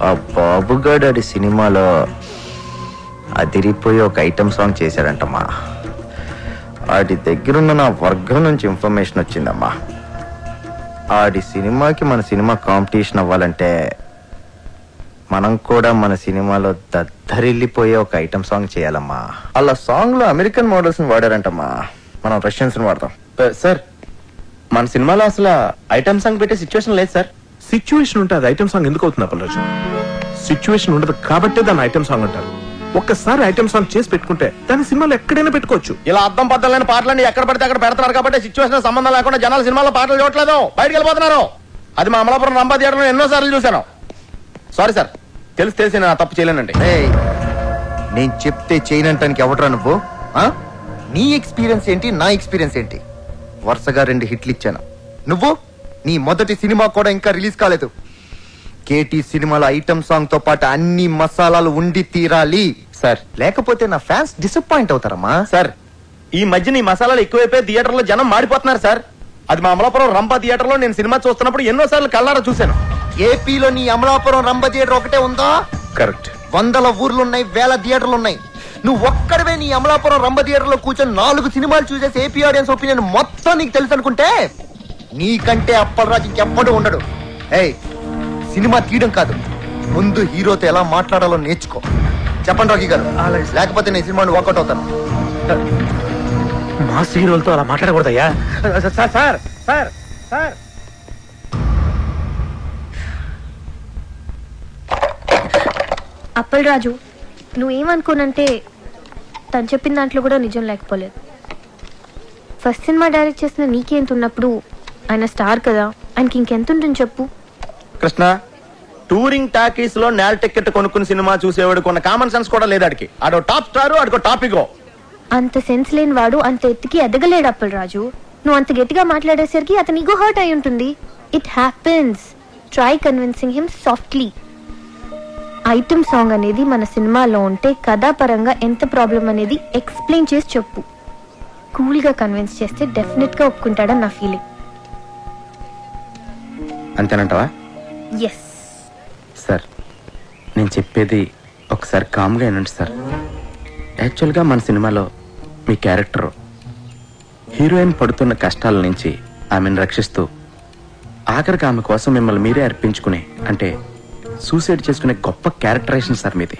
ఆ బాబుగాడి సినిమాలో అదిరిపోయి ఒక ఐటమ్ సాంగ్ చేశాడంటమ్మా. ఆడి దగ్గరున్న నా వర్గం నుంచి ఇన్ఫర్మేషన్ వచ్చిందమ్మా. ఆడి సినిమాకి మన సినిమా కాంపిటీషన్ అవ్వాలంటే మనం కూడా మన సినిమాలో దద్దరిల్లిపోయే ఒక ఐటమ్ సాంగ్ చేయాలమ్మా. అలా సాంగ్ లో అమెరికన్ మోడల్స్ ని వాడారంటమ్మా, మనం రష్యన్స్ ని వాడతాం. సార్ మన సినిమాలో అసలు ఐటమ్ సాంగ్ పెట్టే సిచ్యువేషన్ లేదు సార్. సిచ్యువేషన్ ఉంటే అది ఐటమ్ సాంగ్ ఎందుకు అవుతుంది అప్పలరాజు? సిచ్యువేషన్ ఉండదు కాబట్టి దాన్ని ఐటమ్ సాంగ్ అంటారు. ఒక్కసారి ఐటమ్ సాంగ్ చేసి పెట్టుకుంటే దాని సినిమాలో ఎక్కడైనా పెట్టుకోవచ్చు. ఇలా అర్థం పద్దలైన పాటలన్నీ ఎక్కడ పడితే అక్కడ పెడతారు కాబట్టి సిచ్యువేషన్ సంబంధం లేకుండా జనాల సినిమాలో పాటలు చూడట్లేదు, బయటకు వెళ్ళిపోతున్నారు. అది మా అమలాపురం రంభా థియేటర్లో ఎన్నో సార్లు చూశాను. సారీ సార్, తెలిసి నేను తప్పు చేయలేనండి. నేను చెప్తే చేయనంటానికి ఎవడరా నువ్వు? నీ ఎక్స్పీరియన్స్ ఏంటి, నా ఎక్స్పీరియన్స్ ఏంటి? వరుసగా 2 హిట్లు ఇచ్చాను. నువ్వు నీ మొదటి సినిమా కూడా ఇంకా రిలీజ్ కాలేదు. కేటీ సినిమాలో ఐటమ్ సాంగ్ తో పాటు అన్ని మసాలాలు ఉండి తీరాలి సార్, లేకపోతే నా ఫ్యాన్స్ డిసప్పాయింట్ అవుతారమ్మా. సార్ ఈ మధ్య నీ మసాలాలు ఎక్కువైపోయి థియేటర్లో జనం మాడిపోతున్నారు సార్. అది మా అమలాపురం రంభా థియేటర్లో నేను సినిమా చూస్తున్నప్పుడు ఎన్నోసార్లు కళ్ళారా చూశాను. ఏపీలో నీ అమలాపురం రంభ థియేటర్ ఒకటే ఉందా? కరెక్ట్. 100 ఊర్లున్నాయి, 1000 థియేటర్లు ఉన్నాయి. నువ్వు ఒక్కడవే నీ అమలాపురం రంభ థియేటర్ లో కూర్చొని 4 సినిమాలు చూసేసి ఏపీ ఆడియన్స్ ఒపీనియన్ మొత్తం నీకు తెలుసు అనుకుంటే నీకంటే అప్పలరాజు ఇంకెప్పుడు ఉండడు. సినిమా తీయడం కాదు, ముందు హీరోతో ఎలా మాట్లాడాలో నేర్చుకో. చెప్పండి రాఘీ గారు, లేకపోతే నేను సినిమాని వాకౌట్ అవుతాను. మాస్ హీరోలతో అలా మాట్లాడకూడదయ్యా. Sir sir sir sir Appalaraju, నువ్వేమనుకోనంటే తను చెప్పిన దాంట్లో కూడా నిజం లేకపోలేదు. ఫస్ట్ సినిమా డైరెక్ట్ చేసిన నీకెంత ఉన్నప్పుడు ఆయన స్టార్ కదా, ఆయనకి ఇంకెంత ఉంటుంది చెప్పు. కృష్ణ, టూరింగ్ టాకీస్ లో నేల టికెట్ కొనుక్కుని సినిమా చూసేవాడు కొన్న కామన్ సెన్స్ కూడా లేదు. ఆడికి ఆడో టాప్ స్టార్, ఆడికో టాపిక్. అంత సెన్స్ లేని వాడు అంత ఎత్తుకి ఎదగలేడు అప్పలరాజు. నువ్వు అంత గట్టిగా మాట్లాడేసరికి అతని ఈగో హర్ట్ అయి ఉంటుంది. It happens. Try convincing him softly. Item song అనేది మన సినిమాలో ఉంటే కథాపరంగా ఎంత ప్రాబ్లం అనేది ఎక్స్ప్లెయిన్ చేసి చెప్పు. కూల్ గా కన్విన్స్ చేస్తే డెఫినెట్ గా ఒప్పుకుంటాడని నా ఫీలింగ్. అంతేనంటావా? ఎస్ సార్, నేను చెప్పేది ఒకసారి కామ్గా వినండి సార్. యాక్చువల్గా మన సినిమాలో మీ క్యారెక్టర్ హీరోయిన్ పడుతున్న కష్టాల నుంచి ఆమెను రక్షిస్తూ ఆఖరికి ఆమె కోసం మిమ్మల్ని మీరే అర్పించుకునే, అంటే సూసైడ్ చేసుకునే గొప్ప క్యారెక్టరైజేషన్ సార్ మీది.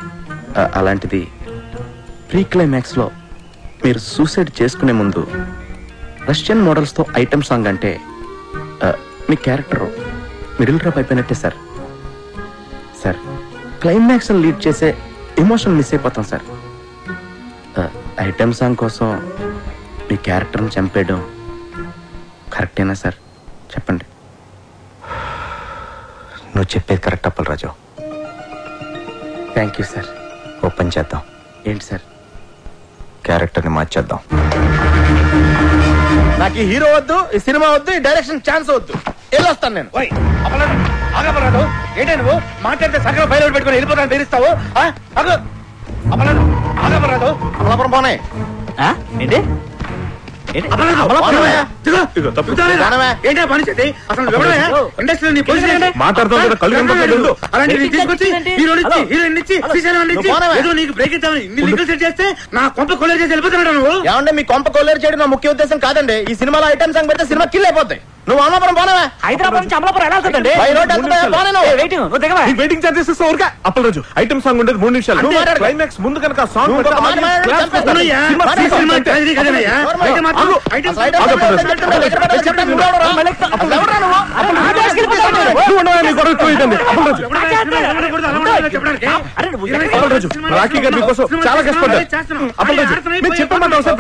అలాంటిది ప్రీ క్లైమాక్స్లో మీరు సూసైడ్ చేసుకునే ముందు రష్యన్ మోడల్స్తో ఐటమ్ సాంగ్ అంటే మీ క్యారెక్టర్ మిడిల్ డ్రాప్ అయిపోయినట్టే సార్. సార్, క్లైమాక్స్ లీడ్ చేసే ఎమోషన్ మిస్ అయిపోతాం సార్. ఐటమ్ సాంగ్ కోసం మీ క్యారెక్టర్ని చంపేయడం కరెక్టేనా సార్? చెప్పండి. నువ్వు చెప్పేది correct Appalaraju. Thank you sir. Open చేద్దాం. ఏంటి సార్? క్యారెక్టర్ని మార్చేద్దాం. నాకు ఈ హీరో వద్దు, ఈ సినిమా వద్దు, ఈ డైరెక్షన్ ఛాన్స్ వద్దు. వెళ్ళొస్తాను నేను. ఏంటే నువ్వు మాట్లాడితే సగం ఫైల్ పెట్టుకుని వెళ్ళిపోతాను బెదిరిస్తావు? అమలాపురం పోనే ఏంటి? ఏమంటే మీ కొంప కొల్లేరు చేయడం నా ముఖ్య ఉద్దేశం కాదండి. ఈ సినిమాలో ఐటమ్ సాంగ్ పెడితే సినిమా కిల్ అయిపోతాయి. నువ్వు అమలాపురం పోనవా? హైదరాబాద్ నుంచి అమలాపురం ఎలా వెళ్తుందండి? Waiting charges Appalaraju. Item song ఉండేది 3 నిమిషాలు. క్లైమాక్స్ ముందు కనుక సాంగ్ రాఖీ గారి కోసం చాలా కష్టపడ్డారు. అప్పలరాజు చెప్పమంటావు సార్?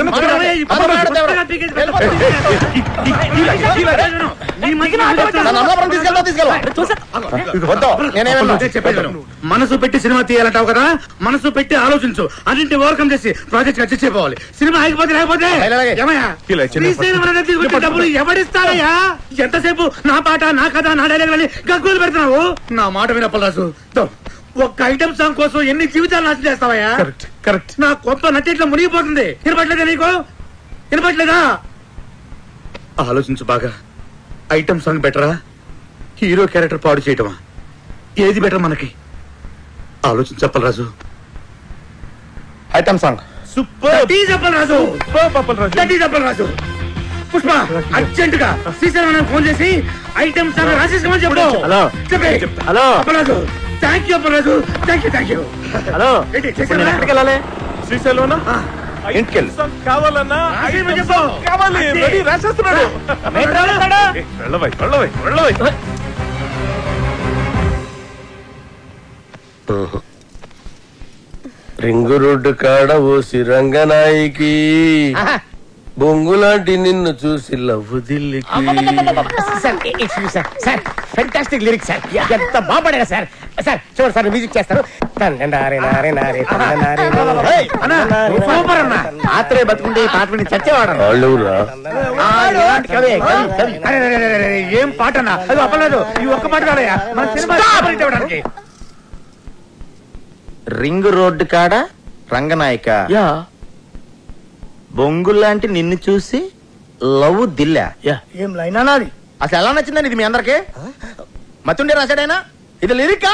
మనసు పెట్టి సినిమా తీయాలంటావు కదా, మనసు పెట్టి ఆలోచించు. అన్నింటి ఓవర్కమ్ చేసి ప్రాజెక్ట్ అడ్జస్ట్ అయిపోవాలి. సినిమా అయిపోతే లేకపోతే డబ్బులు ఎవడిస్తారయ్యా? ఎంతసేపు నా పాట, నా కథ, నా డైలాగ్ అని గగ్గులు పెడుతున్నావు. నా మాట వినప్పరాజు, ఒక్క ఐటమ్ సాంగ్ కోసం ఎన్ని జీవితాలు నాశనం చేస్తావయ్యా? కరెక్ట్. నా కొంత నటిట్లో మునిగిపోతుంది. వినపట్లేదా నీకు? వినపట్లేదా? ఆలోచించు బాగా. ఐటమ్ సాంగ్ బెటరా, హీరో క్యారెక్టర్ పాడు చేయటమా? ఏది బెటర్ మనకి? ఆలోచించి Appalaraju. Item song super Appalaraju. Appalaraju. Pushpa urgent గా శ్రీశైలం ఫోన్ చేసి ఐటమ్ సాంగ్ రాసేసుకోమని చెప్పు. హలో చెప్పే. Hello Appalaraju. Thank you Appalaraju. Thank you. Hello ఏంటి ఇప్పుడు నేను ఎక్కడికి వెళ్ళాలి? శ్రీశైలం ఇంటికెళ్ళి కావాలన్నా రాసేయమని చెప్పు. కావాలి అంతే. రెడీ రాసేస్తున్నాడు. వెళ్ళవై రింగు రోడ్డు కాడ ఓసి రంగనాయికి బొంగులాంటి నిన్ను చూసి లవ్వు దిల్లికి. Fantastic lyrics sir. ఎంత బాగుపడారు సార్. సార్ చూడండి సార్ మ్యూజిక్ చేస్తారు. సూపర్ అన్న. ఆత్రే బతుకుంటే ఈ పాట విని చచ్చేవాడు. వాళ్ళురా ఏం పాట అన్న. అది అప్పలరాజు ఈ ఒక్క పాట కాదయ్యా మన సినిమా ఇవ్వడానికి. రింగ్ రోడ్డు కాడ రంగనాయక బొంగులాంటి నిన్ను చూసి లవ్ దిల్లా. ఏం లైనా నాది. అసలు ఎలా నచ్చిందని ఇది మీ అందరికి మతుండే రాశాడైనా ఇది లిరికా?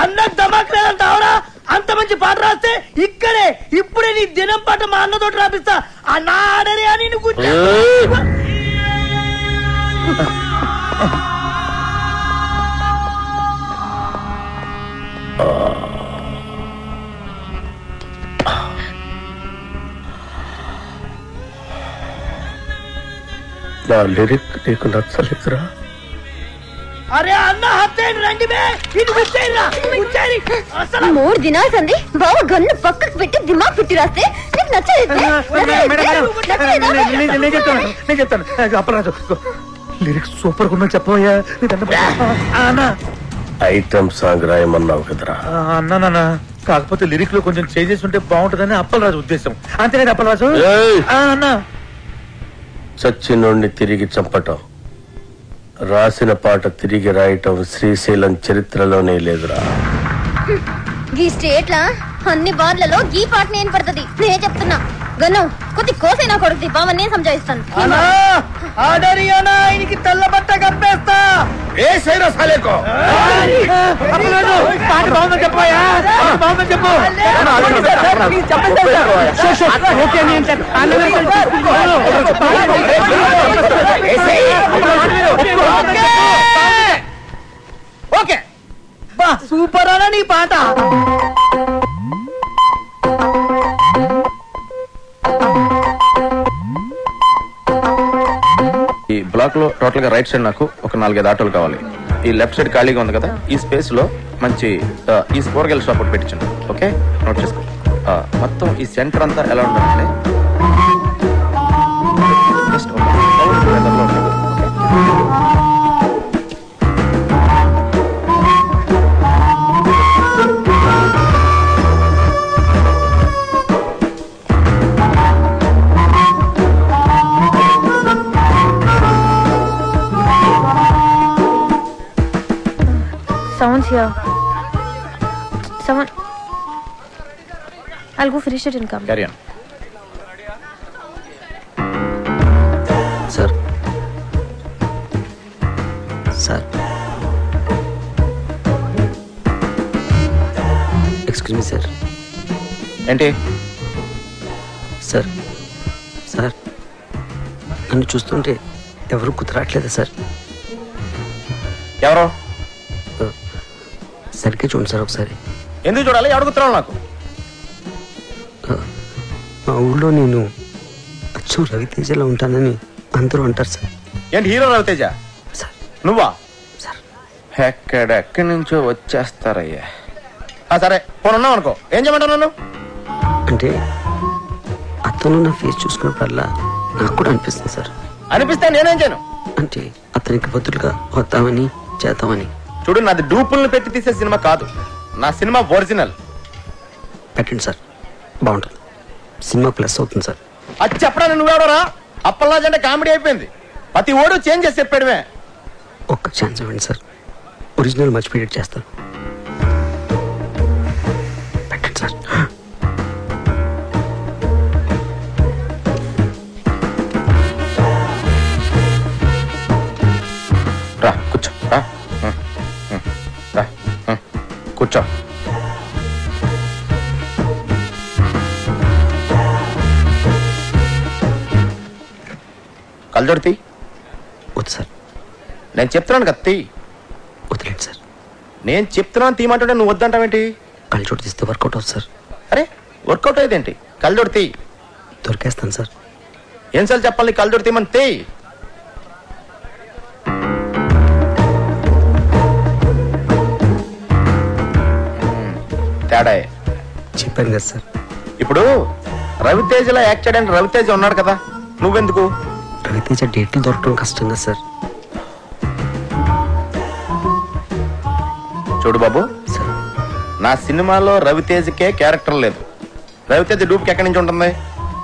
అన్న ధమాక్ లేదంటావరా? అంత మంచి పాట రాస్తే ఇక్కడే ఇప్పుడే నీ దినం పాట మా అన్నతో రాపిస్తా. అన్న ఆడరే అని నువ్వు నా లిరిక్ నీకు నచ్చలేదురా? అరే అన్న హత్తేండి రండి బే. ఇది వచ్చేయరా వచ్చేయ్. అసలు 3 దినాలు సంది బావ గన్ను పక్కకు పెట్టి దిమాగ్ పెట్టి రాస్తే నీకు నచ్చలేదు. నేను చెప్తాను అప్పలరాజు. లిరిక్స్ సూపర్ గా చెప్పబోయా. ఐటమ్ సాంగ్ రాయమన్నావు కదరా? అన్నా కాకపోతే లిరిక్ లో కొంచెం చేంజెస్ ఉంటే బాగుంటుందని అప్పలరాజు ఉద్దేశం. అంతేనా అప్పలరాజు? ఏయ్! అన్నా చచ్చినోడిని తిరిగి చంపటం, రాసిన పాట తిరిగి రాయటం శ్రీశైలం చరిత్రలోనే లేదురా. ఈ స్టేట్ లా అన్ని బార్లలో ఈ పాట నేను పడుతుంది. నేనే చెప్తున్నా గన్ను కొద్ది కోసైనా కొడుకు బావని నేను సంజాయిస్తాను. ఆడరి అన్న ఆయనకి తెల్ల బట్ట కప్పేస్తా. ఏ సైరా సాలేకో అప్పలరాజు పాట బాగుందని చెప్పాయా? బాగుందని చెప్పు. ఓకే బా సూపర్ అన్న నీ పాట. ఈ బ్లాక్ లో టోటల్ గా రైట్ సైడ్ నాకు ఒక 4-5 ఆటోలు కావాలి. ఈ లెఫ్ట్ సైడ్ ఖాళీగా ఉంది కదా, ఈ స్పేస్ లో మంచి ఈ కూరగాయల షాప్ ఒకటి పెట్టించండి. ఓకే నోట్ చేసుకో. మొత్తం ఈ సెంటర్ అంతా ఎలా ఉండాలంటే జస్ట్ వెదర్లో ఉంటుంది. Someone's here. Someone. I'll go finish it and come. Carry on. Sir sir excuse me sir. ఏంటి సార్ సార్ నన్ను చూస్తుంటే ఎవరు కుదరట్లేదా సార్? ఎవరో సరిగ్గా చూడండి సార్ ఒకసారి. ఎందుకు చూడాలి? అడుగుతున్నావు నాకు. మా ఊళ్ళో నేను అచ్చం రవితేజలో ఉంటానని అందరూ అంటారు సార్. ఏంటి హీరో రవితేజ? సార్ నువ్వా? సార్ ఎక్కడెక్కడి నుంచో వచ్చేస్తారయ్యా. సరే పోను ఉన్నావు అనుకో, ఏం చేయమంటావు నన్ను? అంటే అతను నా ఫేస్ చూసుకున్నప్పుడల్లా నాకు కూడా అనిపిస్తుంది సార్. అనిపిస్తే నేనేం చేయను? అంటే అతనికి బదులుగా వద్దామని చేద్దామని. చూడు, నాది డూపుల్ని పెట్టి తీసే సినిమా కాదు, నా సినిమా ఒరిజినల్. పెట్టండి సార్, బాగుంటుంది. సినిమా ప్లస్ అవుతుంది సార్. అది చెప్పడానికి నువ్వెవడరా? అప్పల్లాజ్ అంటే కామెడీ అయిపోయింది. ప్రతి ఓడు చేంజ్ చేసి చెప్పాడువే. ఒక్క ఛాన్స్ ఇవ్వండి సార్, ఒరిజినల్ మర్చిపోయేట్ చేస్తాను. పెట్టండి సార్. రా కూర్చో, రా రా కూర్చో. కళ్ళజోడు వద్దు సార్, నేను చెప్తున్నాను కదా తీ. వదిలేండి సార్. నేను చెప్తున్నాను తీయమంటుంటే నువ్వు వద్దంటావేంటి? కళ్ళజోడు తీస్తే వర్కౌట్ అవుతుంది సార్. అరే వర్కౌట్ అయ్యేదేంటి? కళ్ళజోడు తీ. దొరికేస్తాను సార్. ఏం సార్ చెప్పాలి? కళ్ళజోడు తీయమని తీ. తేడా చెప్పాను కదా సార్. ఇప్పుడు రవితేజలా యాక్ట్ చేయడానికి రవితేజ ఉన్నాడు కదా, నువ్వెందుకు? రవితేజ డేట్లు దొరకడం కష్టం కదా సార్. చూడు బాబు, సార్ నా సినిమాలో రవితేజకే క్యారెక్టర్ లేదు. రవితేజ డూప్కి ఎక్కడి నుంచి ఉంటుంది?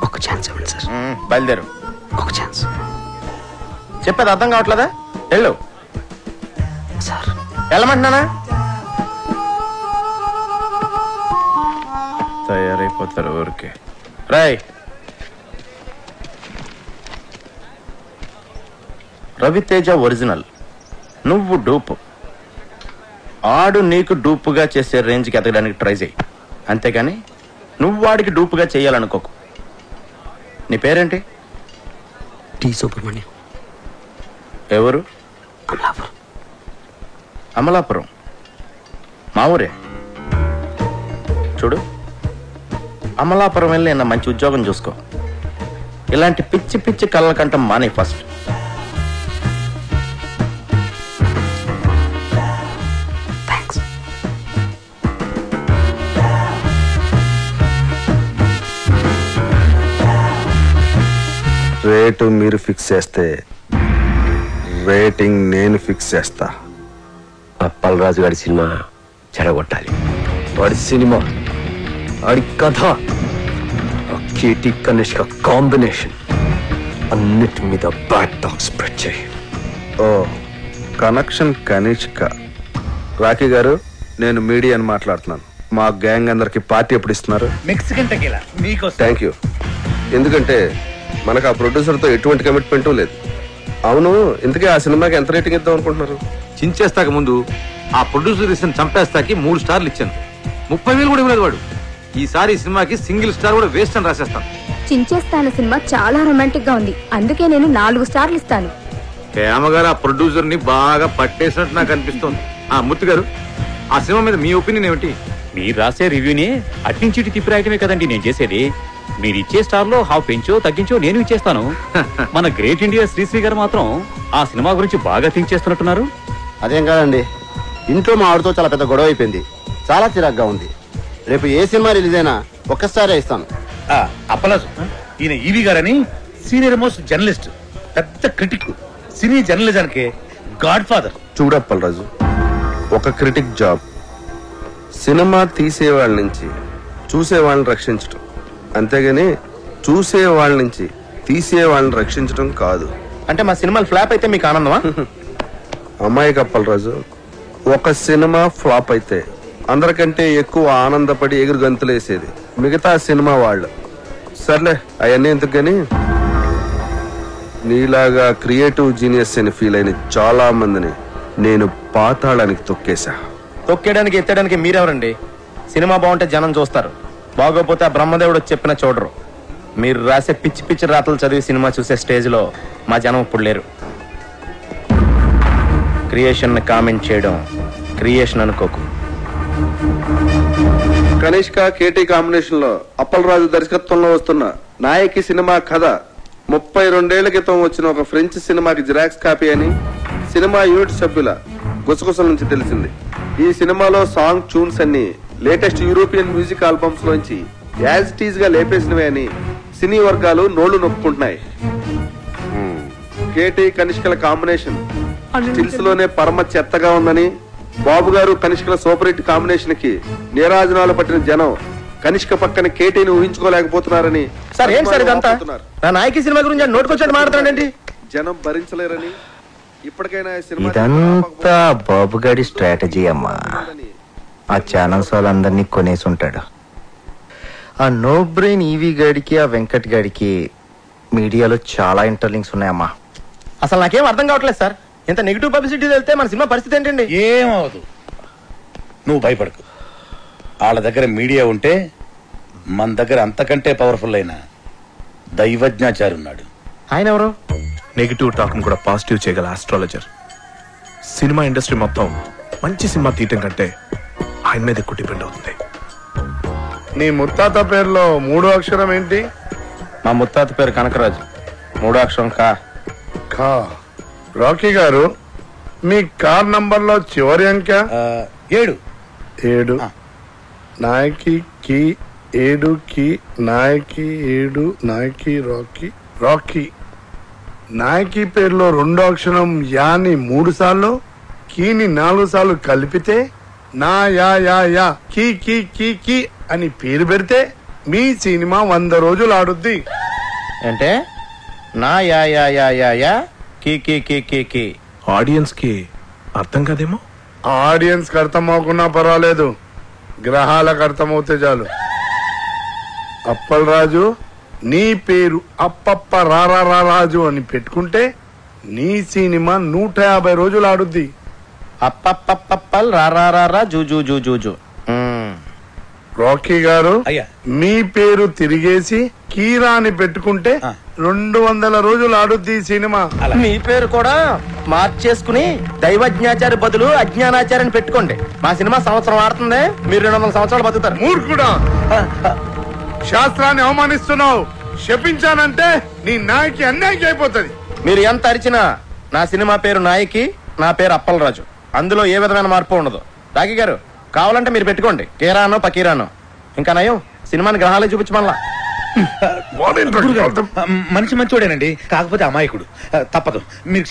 ఒక ఛాన్స్ ఇవ్వండి సార్. బయలుదేరు. ఒక ఛాన్స్. చెప్పేది అర్థం కావట్లేదా? వెళ్ళు. సార్ వెళ్ళమంటున్నానా? తయారైపోతారు ఊరికే. రాయ్, రవితేజ ఒరిజినల్, నువ్వు డూపు. ఆడు నీకు డూపుగా చేసే రేంజ్కి ఎదగడానికి ట్రై చేయి, అంతేగాని నువ్వు వాడికి డూపుగా చేయాలనుకోకు. నీ పేరేంటి? టి సుబ్రహ్మణ్యం. ఎవరు? అమలాపురం. అమలాపురం మా ఊరే. చూడు, అమలాపురం వెళ్ళి నా మంచి ఉద్యోగం చూసుకో. ఇలాంటి పిచ్చి పిచ్చి కళ్ళ కంట మానే ఫస్ట్. థ్యాంక్స్. రేటు మీరు ఫిక్స్ చేస్తే రేటింగ్ నేను ఫిక్స్ చేస్తా. అప్పలరాజు గారి సినిమా చెడగొట్టాలి. వాడి సినిమా, వాడి కథ, ఆ కేటీ కనిష్క కాంబినేషన్ అన్నిటి మీద బ్యాడ్ టాక్ స్ప్రెడ్ చేయి. ఓ కనెక్షన్ కనిష్క. రాఖీ గారు, నేను మీడియాని మాట్లాడుతున్నాను. మా గ్యాంగ్ అందరికి పార్టీ ఎప్పుడు ఇస్తున్నారు? మెక్సికన్ టెకీలా మీకోసం. Thank you. ఎందుకంటే మనకు ఆ ప్రొడ్యూసర్తో ఎటువంటి కమిట్మెంటు లేదు. అవును, ఇంతకీ ఆ సినిమాకి ఎంత రేటింగ్ ఇద్దాం అనుకుంటున్నారు? చించేస్తాక ముందు ఆ ప్రొడ్యూసర్ ఇచ్చిన చంపేస్తాకి 3 స్టార్లు ఇచ్చాను. 30,000 కూడా ఇవ్వలేదు వాడు. ఈసారి ఈ సినిమాకి సింగిల్ స్టార్ కూడా వేస్ట్ అని రాసేస్తాను. చించేస్తాను సినిమా చాలా రొమాంటిక్ గా ఉంది, అందుకే నేను 4 స్టార్లు ఇస్తాను. హేమగారు ఆ ప్రొడ్యూసర్ ని బాగా పట్టేసినట్టు నాకు అనిపిస్తోంది. ఆ మూర్తి గారు, ఆ సినిమా మీద మీ ఒపీనియన్ ఏమిటి? మీరు రాసే రివ్యూని అట్నుంచి తిప్పి రాయటమే కదండి నేను చేసేది. మీరు ఇచ్చే స్టార్ లో హాఫ్ పెంచో తగ్గించో నేను ఇచ్చేస్తాను. మన గ్రేట్ ఇండియా శ్రీశ్రీ గారు మాత్రం ఆ సినిమా గురించి బాగా థింక్ చేస్తున్నట్టున్నారు. అదేం కాదండి, ఇంట్లో మా ఆవిడతో చాలా పెద్ద గొడవ అయిపోయింది. చాలా చిరాగ్గా ఉంది. రేపు ఏ సినిమా రిలీజ్ అయినా ఒక్కసారే ఇస్తాను. అప్పలాజు, ఈయన ఈవి గారని సీనియర్ మోస్ట్ జర్నలిస్ట్, పెద్ద క్రిటిక్, సినీ జర్నలిజానికి గాడ్ ఫాదర్. చూడప్పలరాజు, ఒక క్రిటిక్ జాబ్ సినిమా తీసేవాళ్ళ నుంచి చూసేవాళ్ళని రక్షించటం, అంతేగాని చూసేవాళ్ళ నుంచి తీసేవాళ్ళని రక్షించటం కాదు. అంటే మా సినిమాలు ఫ్లాప్ అయితే మీకు ఆనందమా? అమ్మాయి కప్పలరాజు, ఒక సినిమా ఫ్లాప్ అయితే అందరికంటే ఎక్కువ ఆనందపడి ఎగురు గంతులేసేది మిగతా సినిమా వాళ్ళు. సర్లే, అవన్నీ ఎందుకు గాని, నీలాగా క్రియేటివ్ జీనియస్ అని ఫీల్ అయిన చాలా మందిని నేను పాతాళానికి తొక్కేశా. తొక్కేయడానికి ఎత్తడానికి మీరెవరండి? సినిమా బాగుంటే జనం చూస్తారు, బాగోపోతే ఆ బ్రహ్మదేవుడు చెప్పిన చూడరు. మీరు రాసే పిచ్చి పిచ్చి రాతలు చదివి సినిమా చూసే స్టేజ్లో మా జనం ఇప్పుడు లేరు. క్రియేషన్ కామెంట్ చేయడం క్రియేషన్ అనుకోకు. కనిష్క కేటీ కాంబినేషన్ లో అప్పలరాజు దర్శకత్వంలో వస్తున్న నాయకి సినిమా కథ 32 క్రితం వచ్చిన ఒక ఫ్రెంచ్ సినిమాకి జిరాక్స్ కాపీ అని సినిమా యూనిట్ సభ్యుల గుసగుసల నుంచి తెలిసింది. ఈ సినిమాలో సాంగ్ ట్యూన్స్ అన్ని లేటెస్ట్ యూరోపియన్ మ్యూజిక్ ఆల్బమ్స్ లోంచి యాజ్ టీజ్ గా లేపేసినవే అని సినీ వర్గాలు నోళ్లు నొప్పుకుంటున్నాయి. కేటీ కనిష్కల కాంబినేషన్ స్టిల్స్ లోనే పరమ చెత్తగా ఉందని, బాబు గారు కనిష్కల సూపర్ హిట్ కాంబినేషన్ కి నీరాజనాలు పట్టిన జనం కనిష్క పక్కన కేటీని ఊహించుకోలేకపోతున్నారని. సార్ ఏం సార్ ఇదంతా? నా నాయకి సినిమా గురించి నోటుకొచ్చాడు మాట్లాడండి. జనం భరించలేరని ఇప్పటికైనా ఇదంతా బాబుగాడి స్ట్రాటజీ అమ్మా. ఆ ఛానల్స్ వాళ్ళందరినీ కొనేసి ఉంటాడు. ఆ నో బ్రెయిన్ ఈవీ గాడికి ఆ వెంకట్ గాడికి మీడియాలో చాలా ఇంటర్లింక్స్ ఉన్నాయమ్మా. అసలు నాకేం అర్థం కావట్లేదు సార్. ఇంత నెగిటివ్ పబ్లిసిటీ వెళ్తే మన సినిమా పరిస్థితి ఏంటండి? ఏమవదు. నువ్వు భయపడకు. వాళ్ళ దగ్గర మీడియా ఉంటే మన దగ్గర అంతకంటే పవర్ఫుల్ అయిన దైవజ్ఞాచారి ఉన్నాడు. ఆయన ఎవరు? నెగిటివ్ టాక్ కూడా పాజిటివ్ చేయగల ఆస్ట్రాలజర్. సినిమా ఇండస్ట్రీ మొత్తం మంచి సినిమా తీయటం కంటే ఆయన మీద ఎక్కువ డిపెండ్ అవుతుంది. నీ ముత్తాత పేరులో 3వ అక్షరం ఏంటి? మా ముత్తాత పేరు కనకరాజు. 3వ అక్షరం కా. ఖా. రాకీ గారు, మీ కార్ నంబర్ లో చివరి అంక? 7. 7. నాయకి కి 7 కి నాయకి 7 నాయకి రాకీ రాకీ. నాయకి పేరులో 2వ అక్షరం యాని 3 సార్లు, కీని 4 సార్లు కలిపితే నా యా యా యా కీ కీ కీ కీ అని పేరు పెడితే మీ సినిమా 100 రోజులు ఆడుద్ది. అంటే నా యా యా యా యా యా కీ కీ కీ కీ కీ. ఆడియన్స్ కి అర్థం కాదేమో. ఆడియన్స్ కి అర్థం అవ్వకున్నా పర్వాలేదు, గ్రహాలకు అర్థమవుతే చాలు. అప్పల్ రాజు, నీ పేరు అప్పప్ప రారా రాజు అని పెట్టుకుంటే నీ సినిమా 150 రోజులు ఆడుద్ది. అప్పప్పప్పల్ రారా zoo zoo zoo zoo zoo. Rocky గారు, అయ్యా, మీ పేరు తిరిగేసి కీరా అని పెట్టుకుంటే 200 రోజులు ఆడుద్ది సినిమా. మీ పేరు కూడా మార్చేసుకుని దైవజ్ఞాచారి బదులు అజ్ఞానాచారి అని పెట్టుకోండి. మా సినిమా సంవత్సరం ఆడుతుంది, మీరు 200 సంవత్సరాలు బతుకుతారు. మూర్ఖుడా, శాస్త్రాన్ని అవమానిస్తున్నావు. శపించానంటే నీ నాయకి అన్యాయం అయిపోతుంది. మీరు ఎంత అరిచినా నా సినిమా పేరు నాయకి, నా పేరు అప్పలరాజు. అందులో ఏ విధమైన మార్పు ఉండదు. రాకీ గారు, కావాలంటే మీరు పెట్టుకోండి కేరానో పకీరానో. ఇంకా నయం, సినిమాని గ్రహాలే చూపించమల్లా. మనిషి మంచోడేనండి, కాకపోతే అమాయకుడు. తప్పదు, మీరు క్షమించండి.